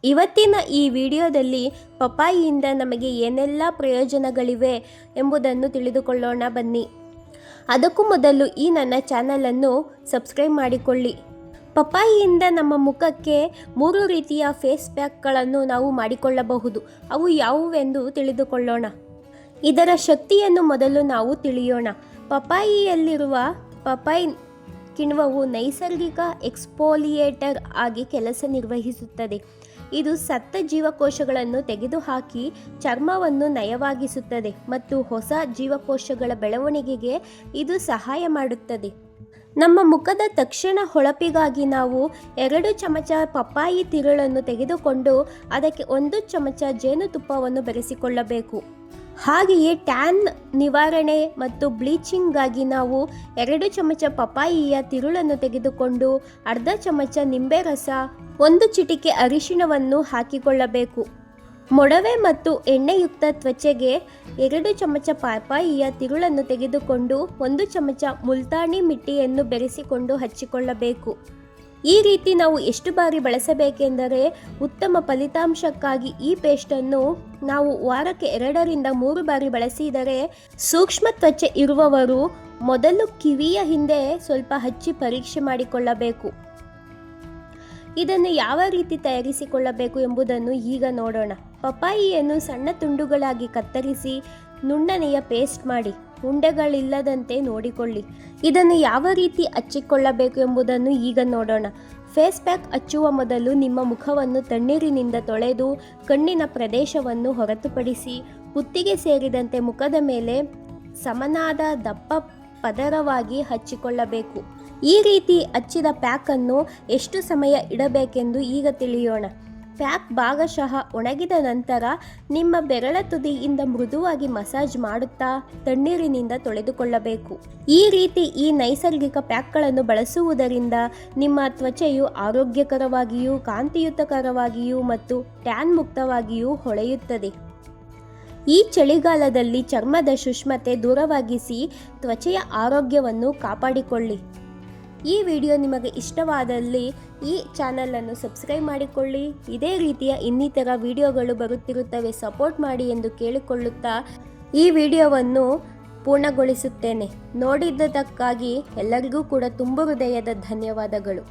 ಇವತ್ತಿನ ಈ ವಿಡಿಯೋದಲ್ಲಿ ಪಪ್ಪಾಯಿಯಿಂದ ನಮಗೆ ಏನೆಲ್ಲ ಪ್ರಯೋಜನಗಳಿವೆ ಎಂಬುದನ್ನು ತಿಳಿದುಕೊಳ್ಳೋಣ ಬನ್ನಿ. ಅದಕ್ಕೂ ಮೊದಲು ಈ ನನ್ನ ಚಾನಲನ್ನು ಸಬ್ಸ್ಕ್ರೈಬ್ ಮಾಡಿಕೊಳ್ಳಿ. ಪಪ್ಪಾಯಿಯಿಂದ ನಮ್ಮ ಮುಖಕ್ಕೆ 3 ರೀತಿಯ ಫೇಸ್ ಪ್ಯಾಕ್ಗಳನ್ನು ನಾವು ಮಾಡಿಕೊಳ್ಳಬಹುದು. ಅವು ಯಾವುವೆಂದು ತಿಳಿದುಕೊಳ್ಳೋಣ. ಇದರ ಶಕ್ತಿಯನ್ನು ಮೊದಲು ನಾವು ತಿಳಿಯೋಣ. ಪಪ್ಪಾಯಿಯಲ್ಲಿರುವ ಪಪ್ಪಾಯಿ ಕಿಣ್ವವು ನೈಸರ್ಗಿಕ ಎಕ್ಸ್ಫೋಲಿಯೇಟರ್ ಆಗಿ ಕೆಲಸ ನಿರ್ವಹಿಸುತ್ತದೆ. ಇದು ಸತ್ತ ಜೀವಕೋಶಗಳನ್ನು ತೆಗೆದುಹಾಕಿ ಚರ್ಮವನ್ನು ನಯವಾಗಿಸುತ್ತದೆ ಮತ್ತು ಹೊಸ ಜೀವಕೋಶಗಳ ಬೆಳವಣಿಗೆಗೆ ಇದು ಸಹಾಯ ಮಾಡುತ್ತದೆ. ನಮ್ಮ ಮುಖದ ತಕ್ಷಣ ಹೊಳಪಿಗಾಗಿ ನಾವು 2 ಚಮಚ ಪಪ್ಪಾಯಿ ತಿರುಳನ್ನು ತೆಗೆದುಕೊಂಡು ಅದಕ್ಕೆ 1 ಚಮಚ ಜೇನುತುಪ್ಪವನ್ನು ಬೆರೆಸಿಕೊಳ್ಳಬೇಕು. ಹಾಗೆಯೇ ಟ್ಯಾನ್ ನಿವಾರಣೆ ಮತ್ತು ಬ್ಲೀಚಿಂಗ್ಗಾಗಿ ನಾವು 2 ಚಮಚ ಪಪ್ಪಾಯಿಯ ತಿರುಳನ್ನು ತೆಗೆದುಕೊಂಡು ಅರ್ಧ ಚಮಚ ನಿಂಬೆ ರಸ, 1 ಚಿಟಿಕೆ ಅರಿಶಿಣವನ್ನು ಹಾಕಿಕೊಳ್ಳಬೇಕು. ಮೊಡವೆ ಮತ್ತು ಎಣ್ಣೆಯುಕ್ತ ತ್ವಚೆಗೆ 2 ಚಮಚ ಪಪ್ಪಾಯಿಯ ತಿರುಳನ್ನು ತೆಗೆದುಕೊಂಡು 1 ಚಮಚ ಮುಲ್ತಾನಿ ಮಿಟ್ಟಿಯನ್ನು ಬೆರೆಸಿಕೊಂಡು ಹಚ್ಚಿಕೊಳ್ಳಬೇಕು. ಈ ರೀತಿ ನಾವು ಎಷ್ಟು ಬಾರಿ ಬಳಸಬೇಕೆಂದರೆ ಉತ್ತಮ ಫಲಿತಾಂಶಕ್ಕಾಗಿ ಈ ಪೇಸ್ಟನ್ನು ನಾವು ವಾರಕ್ಕೆ 2 ರಿಂದ 3 ಬಾರಿ ಬಳಸಿದರೆ ಸೂಕ್ಷ್ಮ ತ್ವಚೆ ಇರುವವರು ಮೊದಲು ಕಿವಿಯ ಹಿಂದೆ ಸ್ವಲ್ಪ ಹಚ್ಚಿ ಪರೀಕ್ಷೆ ಮಾಡಿಕೊಳ್ಳಬೇಕು. ಇದನ್ನು ಯಾವ ರೀತಿ ತಯಾರಿಸಿಕೊಳ್ಳಬೇಕು ಎಂಬುದನ್ನು ಈಗ ನೋಡೋಣ. ಪಪ್ಪಾಯಿಯನ್ನು ಸಣ್ಣ ತುಂಡುಗಳಾಗಿ ಕತ್ತರಿಸಿ ನುಣ್ಣನೆಯ ಪೇಸ್ಟ್ ಮಾಡಿ ಉಂಡೆಗಳಿಲ್ಲದಂತೆ ನೋಡಿಕೊಳ್ಳಿ. ಇದನ್ನು ಯಾವ ರೀತಿ ಹಚ್ಚಿಕೊಳ್ಳಬೇಕು ಎಂಬುದನ್ನು ಈಗ ನೋಡೋಣ. ಫೇಸ್ ಪ್ಯಾಕ್ ಹಚ್ಚುವ ಮೊದಲು ನಿಮ್ಮ ಮುಖವನ್ನು ತಣ್ಣೀರಿನಿಂದ ತೊಳೆದು ಕಣ್ಣಿನ ಪ್ರದೇಶವನ್ನು ಹೊರತುಪಡಿಸಿ ಕುತ್ತಿಗೆ ಸೇರಿದಂತೆ ಮುಖದ ಮೇಲೆ ಸಮನಾದ ದಪ್ಪ ಪದರವಾಗಿ ಹಚ್ಚಿಕೊಳ್ಳಬೇಕು. ಈ ರೀತಿ ಹಚ್ಚಿದ ಪ್ಯಾಕನ್ನು ಎಷ್ಟು ಸಮಯ ಇಡಬೇಕೆಂದು ಈಗ ತಿಳಿಯೋಣ. ಪ್ಯಾಕ್ ಭಾಗಶಃ ಒಣಗಿದ ನಂತರ ನಿಮ್ಮ ಬೆರಳ ತುದಿಯಿಂದ ಮೃದುವಾಗಿ ಮಸಾಜ್ ಮಾಡುತ್ತಾ ತಣ್ಣೀರಿನಿಂದ ತೊಳೆದುಕೊಳ್ಳಬೇಕು. ಈ ರೀತಿ ಈ ನೈಸರ್ಗಿಕ ಪ್ಯಾಕ್ಗಳನ್ನು ಬಳಸುವುದರಿಂದ ನಿಮ್ಮ ತ್ವಚೆಯು ಆರೋಗ್ಯಕರವಾಗಿಯೂ ಕಾಂತಿಯುತಕರವಾಗಿಯೂ ಮತ್ತು ಟ್ಯಾನ್ ಮುಕ್ತವಾಗಿಯೂ ಹೊಳೆಯುತ್ತದೆ. ಈ ಚಳಿಗಾಲದಲ್ಲಿ ಚರ್ಮದ ಶುಷ್ಮತೆ ದೂರವಾಗಿಸಿ ತ್ವಚೆಯ ಆರೋಗ್ಯವನ್ನು ಕಾಪಾಡಿಕೊಳ್ಳಿ. ಈ ವಿಡಿಯೋ ನಿಮಗೆ ಇಷ್ಟವಾದಲ್ಲಿ ಈ ಚಾನಲನ್ನು ಸಬ್ಸ್ಕ್ರೈಬ್ ಮಾಡಿಕೊಳ್ಳಿ. ಇದೇ ರೀತಿಯ ಇನ್ನಿತರ ವಿಡಿಯೋಗಳು ಬರುತ್ತಿರುತ್ತವೆ, ಸಪೋರ್ಟ್ ಮಾಡಿ ಎಂದು ಕೇಳಿಕೊಳ್ಳುತ್ತಾ ಈ ವಿಡಿಯೋವನ್ನು ಪೂರ್ಣಗೊಳಿಸುತ್ತೇನೆ. ನೋಡಿದ್ದಕ್ಕಾಗಿ ಎಲ್ಲರಿಗೂ ಕೂಡ ತುಂಬ ಹೃದಯದ ಧನ್ಯವಾದಗಳು.